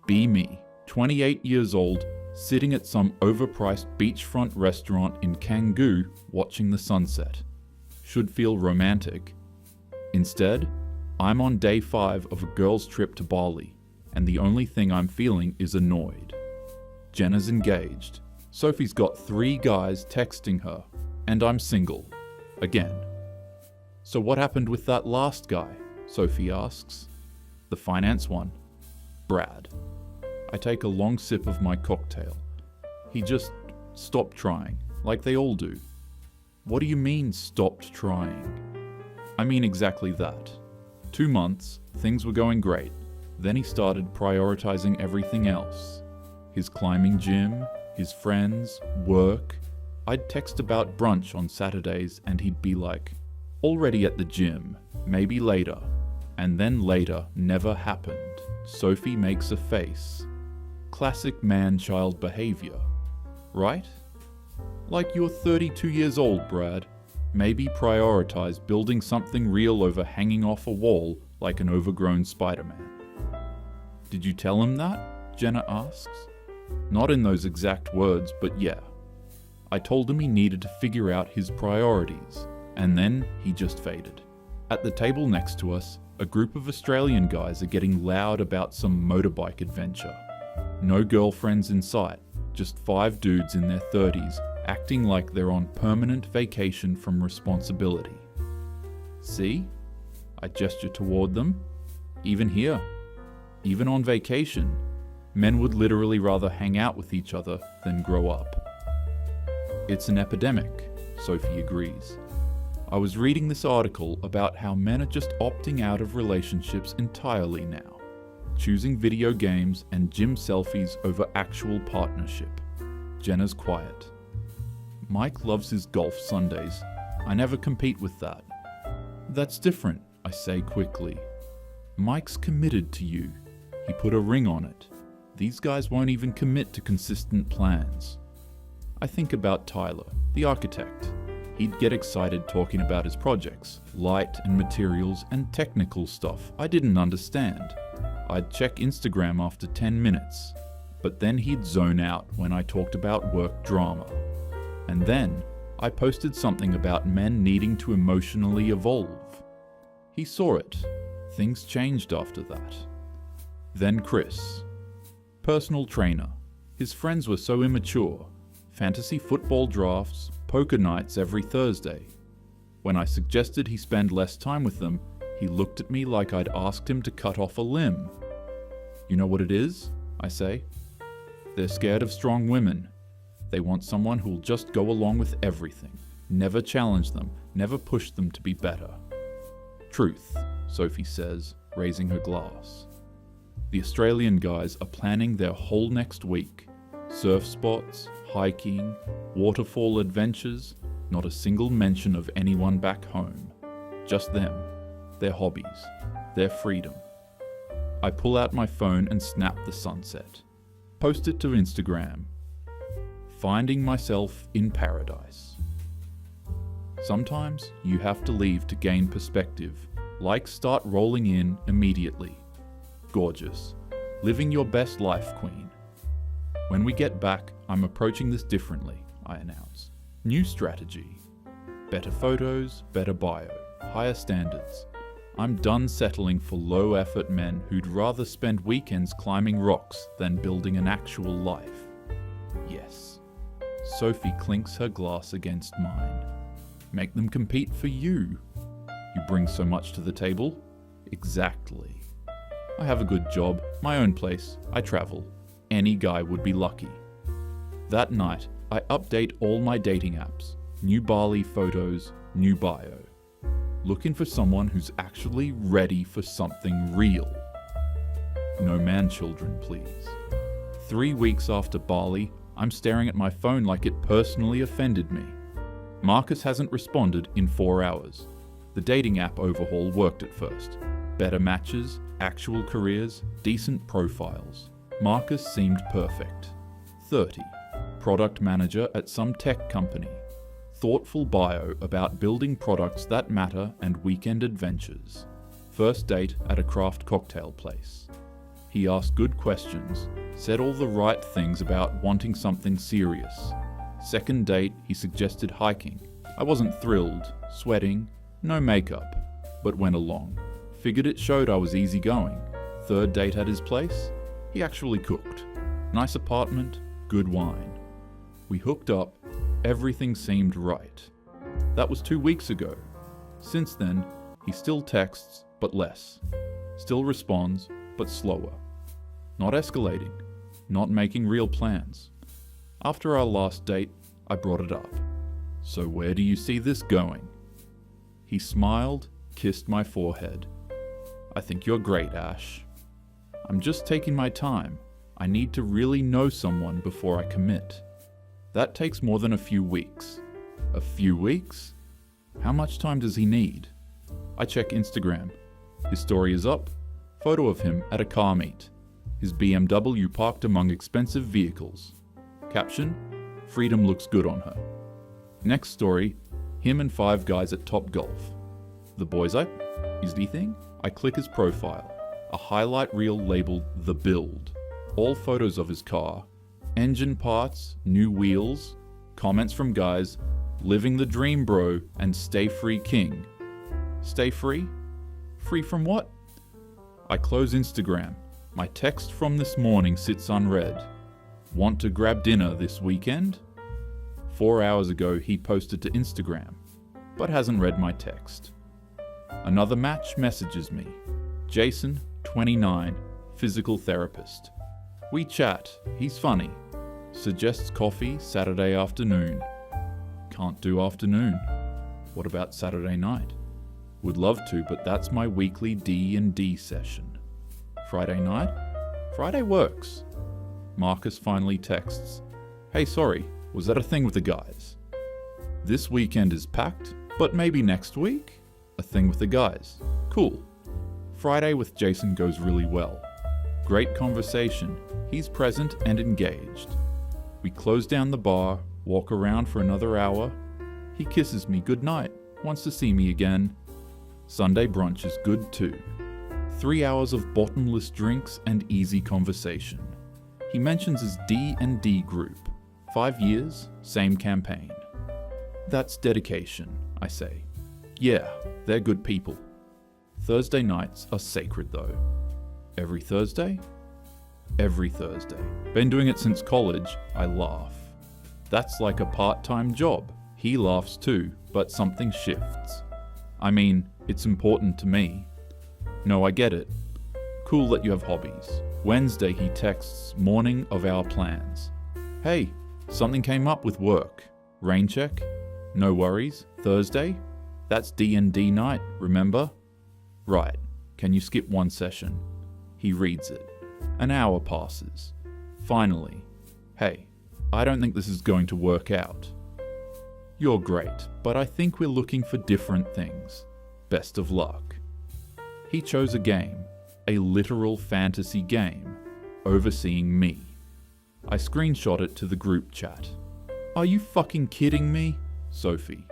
Be me, 28 years old, sitting at some overpriced beachfront restaurant in Canggu watching the sunset. Should feel romantic. Instead, I'm on day 5 of a girl's trip to Bali, and the only thing I'm feeling is annoyed. Jenna's engaged. Sophie's got 3 guys texting her, and I'm single. Again. So what happened with that last guy? Sophie asks. The finance one. Brad. I take a long sip of my cocktail. He just stopped trying, like they all do. What do you mean, stopped trying? I mean exactly that. 2 months, things were going great. Then he started prioritizing everything else. His climbing gym, his friends, work. I'd text about brunch on Saturdays and he'd be like, already at the gym, maybe later. And then later never happened. Sophie makes a face. Classic man-child behavior, right? Like you're 32 years old, Brad. Maybe prioritize building something real over hanging off a wall like an overgrown Spider-Man. Did you tell him that? Jenna asks. Not in those exact words, but yeah. I told him he needed to figure out his priorities, and then he just faded. At the table next to us, a group of Australian guys are getting loud about some motorbike adventure. No girlfriends in sight, just 5 dudes in their 30s acting like they're on permanent vacation from responsibility. See? I gesture toward them. Even here, even on vacation, men would literally rather hang out with each other than grow up. It's an epidemic, Sophie agrees. I was reading this article about how men are just opting out of relationships entirely now, choosing video games and gym selfies over actual partnership. Jenna's quiet. Mike loves his golf Sundays. I never compete with that. That's different, I say quickly. Mike's committed to you. He put a ring on it. These guys won't even commit to consistent plans. I think about Tyler, the architect. He'd get excited talking about his projects, light and materials and technical stuff I didn't understand. I'd check Instagram after 10 minutes, but then he'd zone out when I talked about work drama. And then I posted something about men needing to emotionally evolve. He saw it. Things changed after that. Then Chris. Personal trainer. His friends were so immature. Fantasy football drafts, poker nights every Thursday. When I suggested he spend less time with them, he looked at me like I'd asked him to cut off a limb. You know what it is? I say. They're scared of strong women. They want someone who'll just go along with everything, never challenge them, never push them to be better. Truth, Sophie says, raising her glass. The Australian guys are planning their whole next week. Surf spots, hiking, waterfall adventures, not a single mention of anyone back home. Just them, their hobbies, their freedom. I pull out my phone and snap the sunset. Post it to Instagram. Finding myself in paradise. Sometimes you have to leave to gain perspective, like start rolling in immediately. Gorgeous. Living your best life, Queen. When we get back, I'm approaching this differently, I announce. New strategy. Better photos, better bio, higher standards. I'm done settling for low-effort men who'd rather spend weekends climbing rocks than building an actual life. Yes. Sophie clinks her glass against mine. Make them compete for you. You bring so much to the table? Exactly. I have a good job, my own place, I travel. Any guy would be lucky. That night, I update all my dating apps. New Bali photos, new bio. Looking for someone who's actually ready for something real. No man-children, please. 3 weeks after Bali, I'm staring at my phone like it personally offended me. Marcus hasn't responded in 4 hours. The dating app overhaul worked at first. Better matches, actual careers, decent profiles. Marcus seemed perfect. 30. Product manager at some tech company. Thoughtful bio about building products that matter and weekend adventures. First date at a craft cocktail place. He asked good questions, said all the right things about wanting something serious. Second date, he suggested hiking. I wasn't thrilled, sweating, no makeup, but went along. Figured it showed I was easygoing. Third date at his place, he actually cooked. Nice apartment, good wine. We hooked up, everything seemed right. That was 2 weeks ago. Since then, he still texts, but less. Still responds, but slower. Not escalating, not making real plans. After our last date, I brought it up. So where do you see this going? He smiled, kissed my forehead. I think you're great, Ash. I'm just taking my time. I need to really know someone before I commit. That takes more than a few weeks. A few weeks? How much time does he need? I check Instagram. His story is up. Photo of him at a car meet. His BMW parked among expensive vehicles. Caption, freedom looks good on her. Next story, him and 5 guys at Topgolf. The boy's up? Is the thing? I click his profile. A highlight reel labeled The Build. All photos of his car. Engine parts, new wheels, comments from guys, living the dream bro, and stay free king. Stay free? Free from what? I close Instagram. My text from this morning sits unread. Want to grab dinner this weekend? 4 hours ago he posted to Instagram, but hasn't read my text. Another match messages me. Jason, 29, physical therapist. We chat, he's funny. Suggests coffee Saturday afternoon. Can't do afternoon. What about Saturday night? Would love to, but that's my weekly D&D session. Friday night? Friday works. Marcus finally texts. Hey, sorry, was that a thing with the guys? This weekend is packed, but maybe next week? A thing with the guys. Cool. Friday with Jason goes really well. Great conversation. He's present and engaged. We close down the bar, walk around for another hour. He kisses me goodnight, wants to see me again. Sunday brunch is good too. 3 hours of bottomless drinks and easy conversation. He mentions his D&D group. 5 years, same campaign. That's dedication, I say. Yeah, they're good people. Thursday nights are sacred though. Every Thursday? Every Thursday. Been doing it since college, I laugh. That's like a part-time job. He laughs too, but something shifts. I mean, it's important to me. No, I get it. Cool that you have hobbies. Wednesday he texts morning of our plans. Hey, something came up with work. Rain check? No worries. Thursday? That's D&D night, remember? Right. Can you skip one session? He reads it. An hour passes. Finally. Hey, I don't think this is going to work out. You're great, but I think we're looking for different things. Best of luck. He chose a game. A literal fantasy game. Overseeing me. I screenshot it to the group chat. Are you fucking kidding me? Sophie.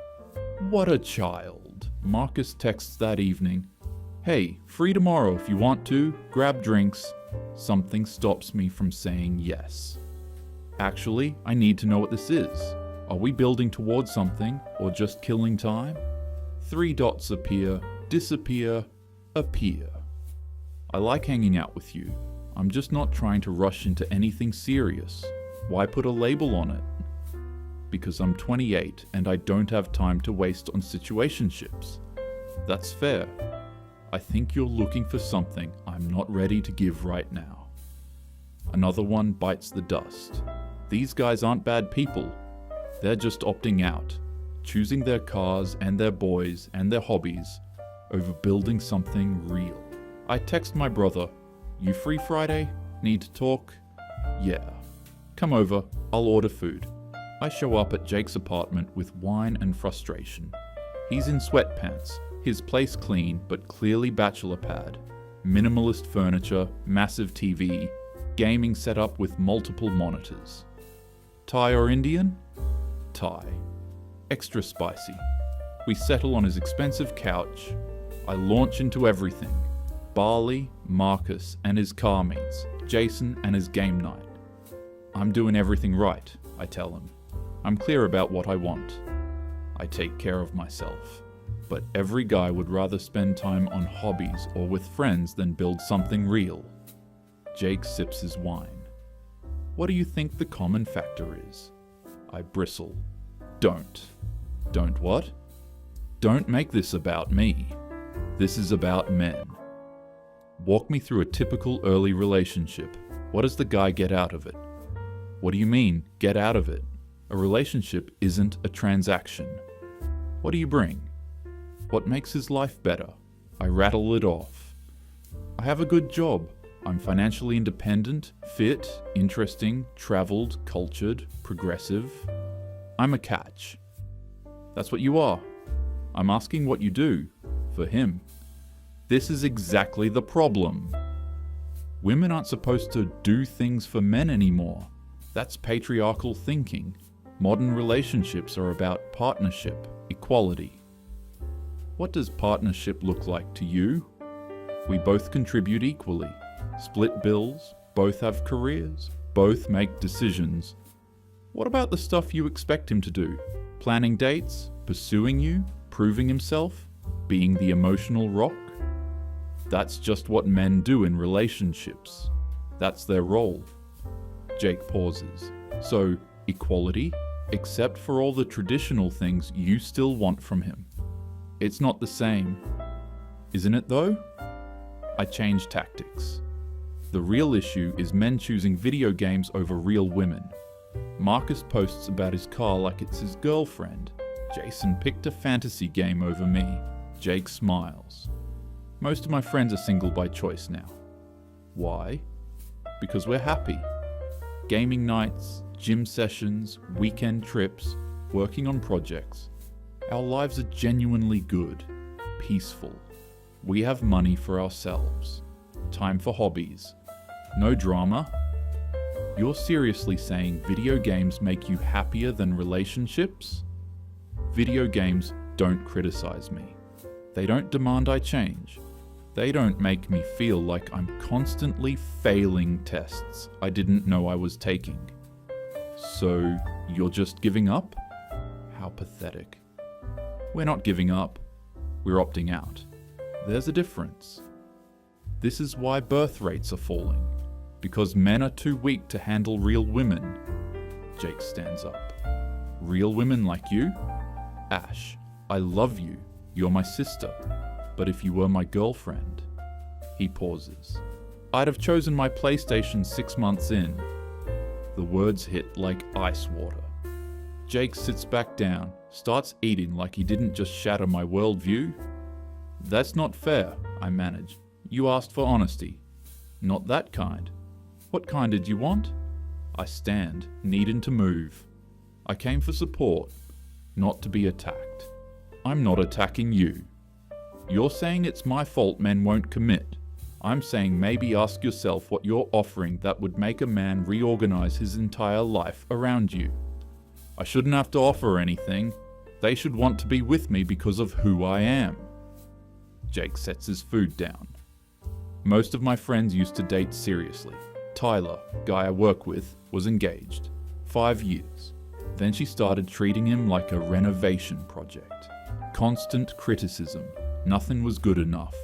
What a child. Marcus texts that evening. Hey, free tomorrow if you want to, grab drinks. Something stops me from saying yes. Actually, I need to know what this is. Are we building towards something, or just killing time? 3 dots appear, disappear, appear. I like hanging out with you. I'm just not trying to rush into anything serious. Why put a label on it? Because I'm 28 and I don't have time to waste on situationships. That's fair. I think you're looking for something I'm not ready to give right now. Another one bites the dust. These guys aren't bad people. They're just opting out, choosing their cars and their boys and their hobbies over building something real. I text my brother, you free Friday? Need to talk? Yeah. Come over, I'll order food. I show up at Jake's apartment with wine and frustration. He's in sweatpants, his place clean but clearly bachelor pad. Minimalist furniture, massive TV, gaming setup with multiple monitors. Thai or Indian? Thai. Extra spicy. We settle on his expensive couch. I launch into everything. Bali, Marcus and his car meets, Jason and his game night. I'm doing everything right, I tell him. I'm clear about what I want. I take care of myself. But every guy would rather spend time on hobbies or with friends than build something real. Jake sips his wine. What do you think the common factor is? I bristle. Don't. Don't what? Don't make this about me. This is about men. Walk me through a typical early relationship. What does the guy get out of it? What do you mean, get out of it? A relationship isn't a transaction. What do you bring? What makes his life better? I rattle it off. I have a good job. I'm financially independent, fit, interesting, traveled, cultured, progressive. I'm a catch. That's what you are. I'm asking what you do for him. This is exactly the problem. Women aren't supposed to do things for men anymore. That's patriarchal thinking. Modern relationships are about partnership, equality. What does partnership look like to you? We both contribute equally, split bills, both have careers, both make decisions. What about the stuff you expect him to do? Planning dates, pursuing you, proving himself, being the emotional rock? That's just what men do in relationships. That's their role. Jake pauses. So, equality, except for all the traditional things you still want from him. It's not the same. Isn't it though? I change tactics. The real issue is men choosing video games over real women. Marcus posts about his car like it's his girlfriend. Jason picked a fantasy game over me. Jake smiles. Most of my friends are single by choice now. Why? Because we're happy. Gaming nights, gym sessions, weekend trips, working on projects. Our lives are genuinely good, peaceful. We have money for ourselves, time for hobbies, no drama. You're seriously saying video games make you happier than relationships? Video games don't criticize me. They don't demand I change. They don't make me feel like I'm constantly failing tests I didn't know I was taking. So, you're just giving up? How pathetic. We're not giving up. We're opting out. There's a difference. This is why birth rates are falling. Because men are too weak to handle real women. Jake stands up. Real women like you? Ash, I love you. You're my sister. But if you were my girlfriend... He pauses. I'd have chosen my PlayStation 6 months in. The words hit like ice water. Jake sits back down, starts eating like he didn't just shatter my worldview. That's not fair, I manage. You asked for honesty. Not that kind. What kind did you want? I stand, needing to move. I came for support, not to be attacked. I'm not attacking you. You're saying it's my fault men won't commit. I'm saying maybe ask yourself what you're offering that would make a man reorganize his entire life around you. I shouldn't have to offer anything. They should want to be with me because of who I am. Jake sets his food down. Most of my friends used to date seriously. Tyler, guy I work with, was engaged. 5 years. Then she started treating him like a renovation project. Constant criticism. Nothing was good enough.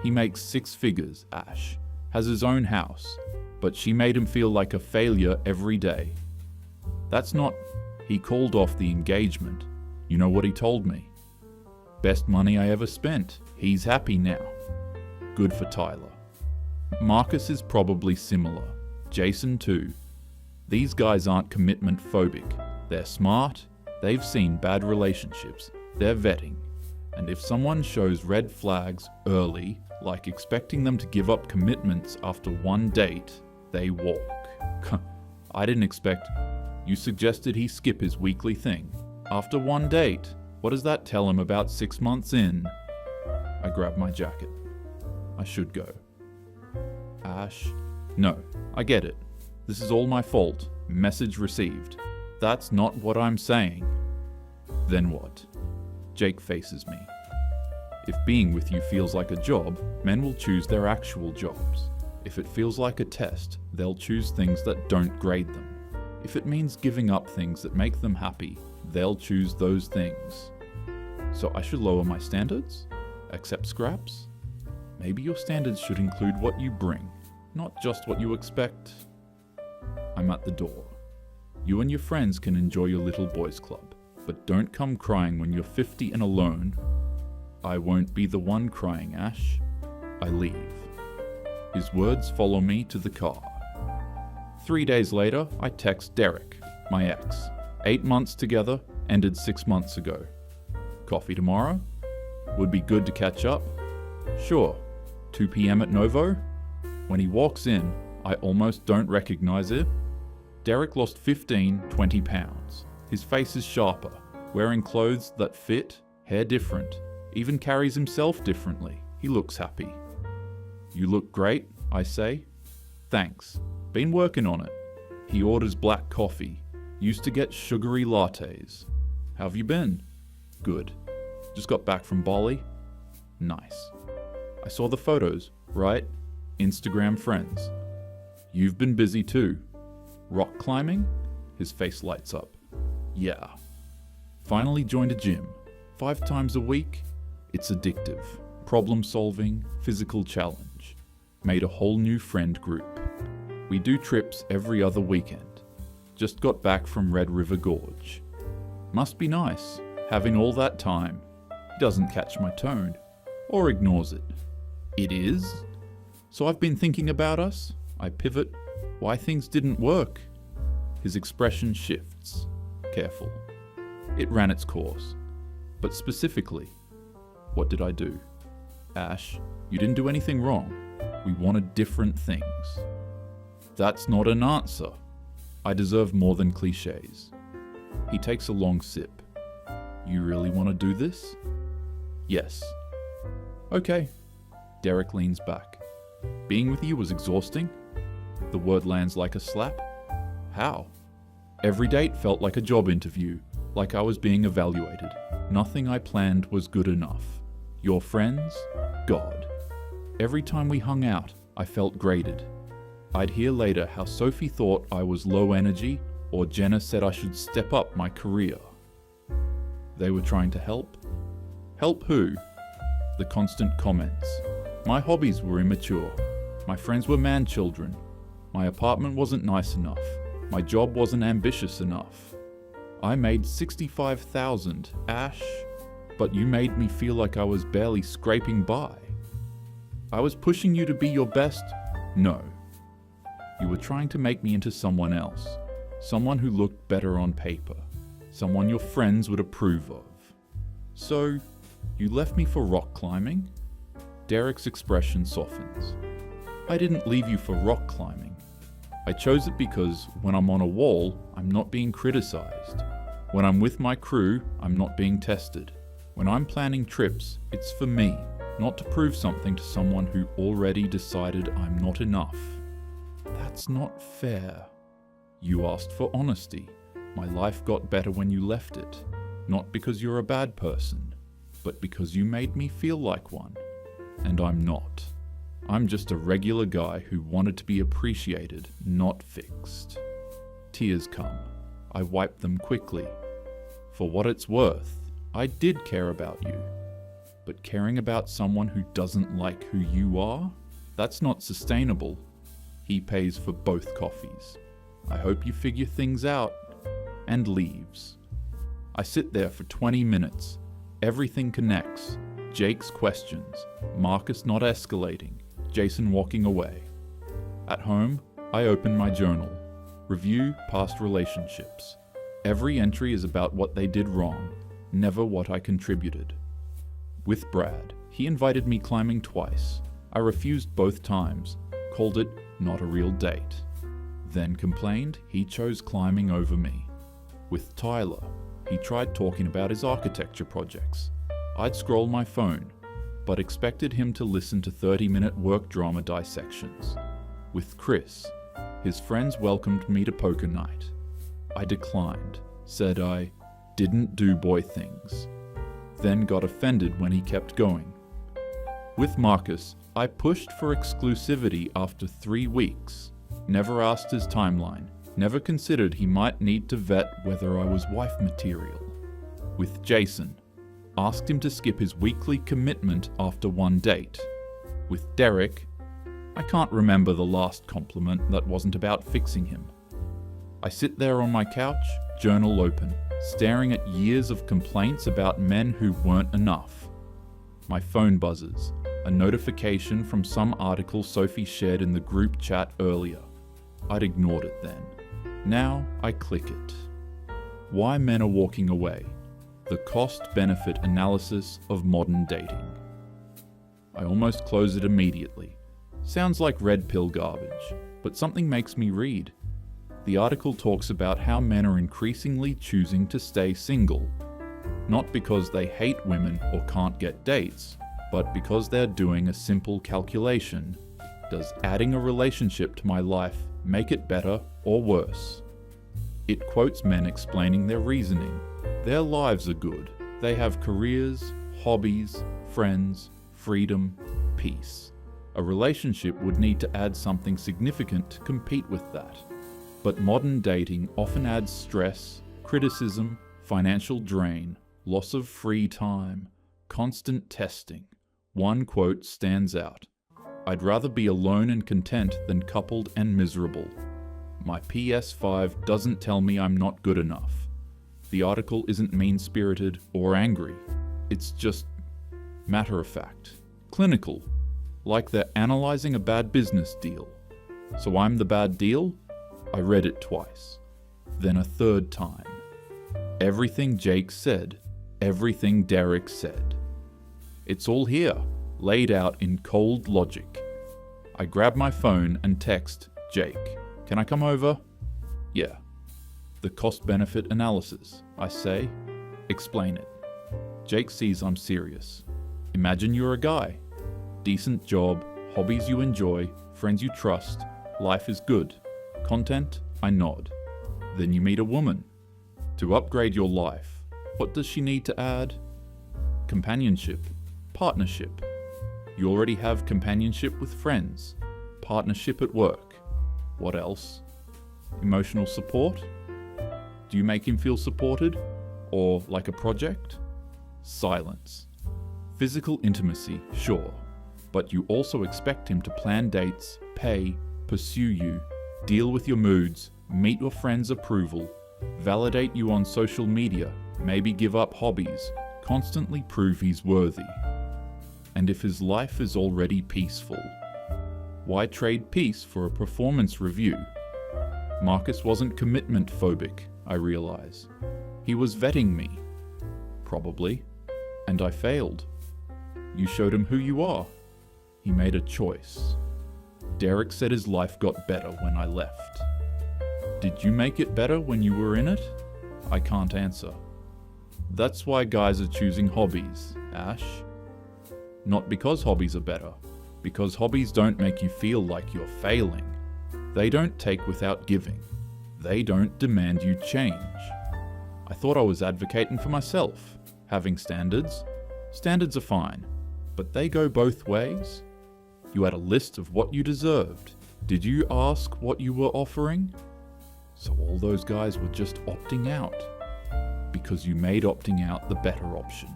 He makes 6 figures, Ash. Has his own house. But she made him feel like a failure every day. That's not... He called off the engagement. You know what he told me? Best money I ever spent. He's happy now. Good for Tyler. Marcus is probably similar. Jason too. These guys aren't commitment phobic. They're smart. They've seen bad relationships. They're vetting. And if someone shows red flags early, like expecting them to give up commitments after one date, they walk. I didn't expect... You suggested he skip his weekly thing. After one date, what does that tell him about 6 months in? I grab my jacket. I should go. Ash? No, I get it. This is all my fault. Message received. That's not what I'm saying. Then what? Jake faces me. If being with you feels like a job, men will choose their actual jobs. If it feels like a test, they'll choose things that don't grade them. If it means giving up things that make them happy, they'll choose those things. So I should lower my standards? Accept scraps? Maybe your standards should include what you bring, not just what you expect. I'm at the door. You and your friends can enjoy your little boys club, but don't come crying when you're 50 and alone. I won't be the one crying, Ash. I leave. His words follow me to the car. 3 days later, I text Derek, my ex. 8 months together, ended 6 months ago. Coffee tomorrow? Would be good to catch up? Sure. 2 p.m. at Novo? When he walks in, I almost don't recognize it. Derek lost 20 pounds. His face is sharper, wearing clothes that fit, hair different, even carries himself differently. He looks happy. You look great, I say. Thanks. Been working on it. He orders black coffee. Used to get sugary lattes. How have you been? Good. Just got back from Bali. Nice. I saw the photos, right? Instagram friends. You've been busy too. Rock climbing? His face lights up. Yeah. Finally joined a gym. 5 times a week. It's addictive. Problem solving, physical challenge. Made a whole new friend group. We do trips every other weekend. Just got back from Red River Gorge. Must be nice, having all that time. He doesn't catch my tone, or ignores it. It is? So I've been thinking about us. I pivot. Why things didn't work. His expression shifts. Careful. It ran its course. But specifically, what did I do? Ash, you didn't do anything wrong. We wanted different things. That's not an answer. I deserve more than cliches. He takes a long sip. You really want to do this? Yes. Okay. Derek leans back. Being with you was exhausting? The word lands like a slap. How? Every date felt like a job interview, like I was being evaluated. Nothing I planned was good enough. Your friends? God. Every time we hung out, I felt graded. I'd hear later how Sophie thought I was low energy, or Jenna said I should step up my career. They were trying to help? Help who? The constant comments. My hobbies were immature. My friends were man-children. My apartment wasn't nice enough. My job wasn't ambitious enough. I made 65,000, Ash, but you made me feel like I was barely scraping by. I was pushing you to be your best? No. You were trying to make me into someone else, someone who looked better on paper, someone your friends would approve of. So, you left me for rock climbing? Derek's expression softens. I didn't leave you for rock climbing. I chose it because when I'm on a wall, I'm not being criticized. When I'm with my crew, I'm not being tested. When I'm planning trips, it's for me, not to prove something to someone who already decided I'm not enough. That's not fair. You asked for honesty. My life got better when you left it. Not because you're a bad person, but because you made me feel like one. And I'm not. I'm just a regular guy who wanted to be appreciated, not fixed. Tears come. I wipe them quickly. For what it's worth, I did care about you. But caring about someone who doesn't like who you are? That's not sustainable. He pays for both coffees. I hope you figure things out. And leaves. I sit there for 20 minutes. Everything connects. Jake's questions. Marcus not escalating. Jason walking away. At home, I open my journal. Review past relationships. Every entry is about what they did wrong, never what I contributed. With Brad, he invited me climbing twice. I refused both times, called it not a real date. Then complained he chose climbing over me. With Tyler, he tried talking about his architecture projects. I'd scroll my phone, but expected him to listen to 30-minute work drama dissections. With Chris, his friends welcomed me to poker night. I declined, said I didn't do boy things. Then got offended when he kept going. With Marcus, I pushed for exclusivity after 3 weeks. Never asked his timeline. Never considered he might need to vet whether I was wife material. With Jason, asked him to skip his weekly commitment after 1 date. With Derek, I can't remember the last compliment that wasn't about fixing him. I sit there on my couch, journal open, staring at years of complaints about men who weren't enough. My phone buzzes, a notification from some article Sophie shared in the group chat earlier. I'd ignored it then. Now I click it. Why men are walking away. The cost-benefit analysis of modern dating. I almost close it immediately. Sounds like red pill garbage, but something makes me read. The article talks about how men are increasingly choosing to stay single, not because they hate women or can't get dates, but because they're doing a simple calculation. Does adding a relationship to my life make it better or worse? It quotes men explaining their reasoning. Their lives are good. They have careers, hobbies, friends, freedom, peace. A relationship would need to add something significant to compete with that. But modern dating often adds stress, criticism, financial drain, loss of free time, constant testing. One quote stands out. I'd rather be alone and content than coupled and miserable. My PS5 doesn't tell me I'm not good enough. The article isn't mean-spirited or angry. It's just matter of fact, clinical, like they're analyzing a bad business deal. So I'm the bad deal? I read it twice, then a third time. Everything Jake said, everything Derek said. It's all here, laid out in cold logic. I grab my phone and text Jake. Can I come over? Yeah. The cost-benefit analysis, I say. Explain it. Jake sees I'm serious. Imagine you're a guy. Decent job, hobbies you enjoy, friends you trust, life is good. Content? I nod. Then you meet a woman. To upgrade your life, what does she need to add? Companionship. Partnership. You already have companionship with friends. Partnership at work. What else? Emotional support? Do you make him feel supported? Or like a project? Silence. Physical intimacy, sure. But you also expect him to plan dates, pay, pursue you, deal with your moods, meet your friends' approval, validate you on social media, maybe give up hobbies, constantly prove he's worthy. And if his life is already peaceful, why trade peace for a performance review? Marcus wasn't commitment phobic, I realize. He was vetting me. Probably. And I failed. You showed him who you are. He made a choice. Derek said his life got better when I left. Did you make it better when you were in it? I can't answer. That's why guys are choosing hobbies, Ash. Not because hobbies are better, because hobbies don't make you feel like you're failing. They don't take without giving. They don't demand you change. I thought I was advocating for myself, having standards. Standards are fine, but they go both ways. You had a list of what you deserved. Did you ask what you were offering? So all those guys were just opting out, because you made opting out the better option.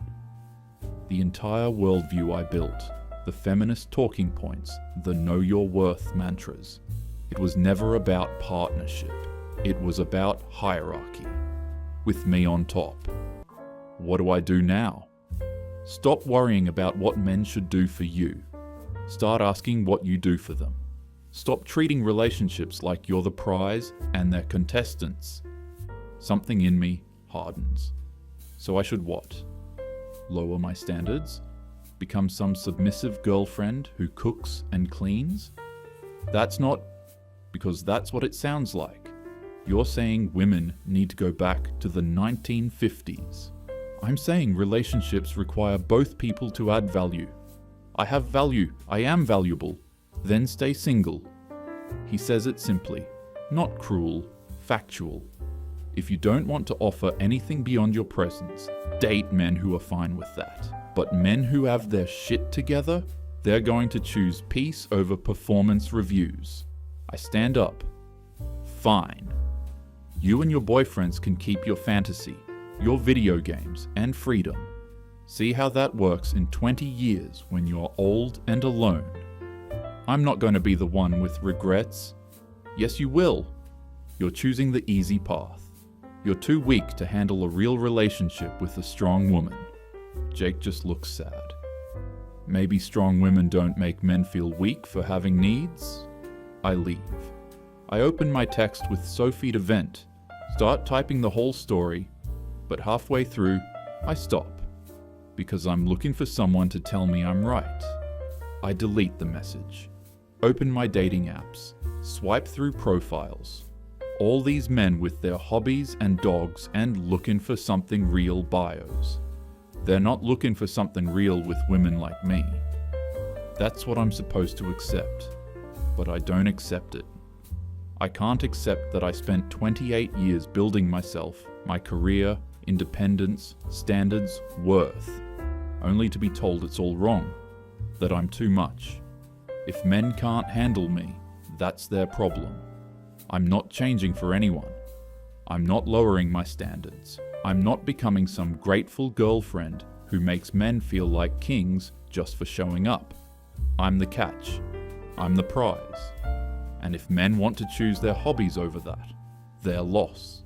The entire worldview I built, the feminist talking points, the know your worth mantras, it was never about partnership. It was about hierarchy, with me on top. What do I do now? Stop worrying about what men should do for you. Start asking what you do for them. Stop treating relationships like you're the prize and they're contestants. Something in me hardens. So I should what? Lower my standards? Become some submissive girlfriend who cooks and cleans? That's not, because that's what it sounds like. You're saying women need to go back to the 1950s. I'm saying relationships require both people to add value. I have value, I am valuable, then stay single. He says it simply, not cruel, factual. If you don't want to offer anything beyond your presence, date men who are fine with that. But men who have their shit together? They're going to choose peace over performance reviews. I stand up. Fine. You and your boyfriends can keep your fantasy, your video games, and freedom. See how that works in 20 years when you're old and alone. I'm not going to be the one with regrets. Yes, you will. You're choosing the easy path. You're too weak to handle a real relationship with a strong woman. Jake just looks sad. Maybe strong women don't make men feel weak for having needs? I leave. I open my text with Sophie to vent, start typing the whole story, but halfway through, I stop. Because I'm looking for someone to tell me I'm right. I delete the message. Open my dating apps. Swipe through profiles. All these men with their hobbies and dogs and looking for something real bios. They're not looking for something real with women like me. That's what I'm supposed to accept. But I don't accept it. I can't accept that I spent 28 years building myself, my career, independence, standards, worth, only to be told it's all wrong, that I'm too much. If men can't handle me, that's their problem. I'm not changing for anyone. I'm not lowering my standards. I'm not becoming some grateful girlfriend who makes men feel like kings just for showing up. I'm the catch. I'm the prize. And if men want to choose their hobbies over that, their loss.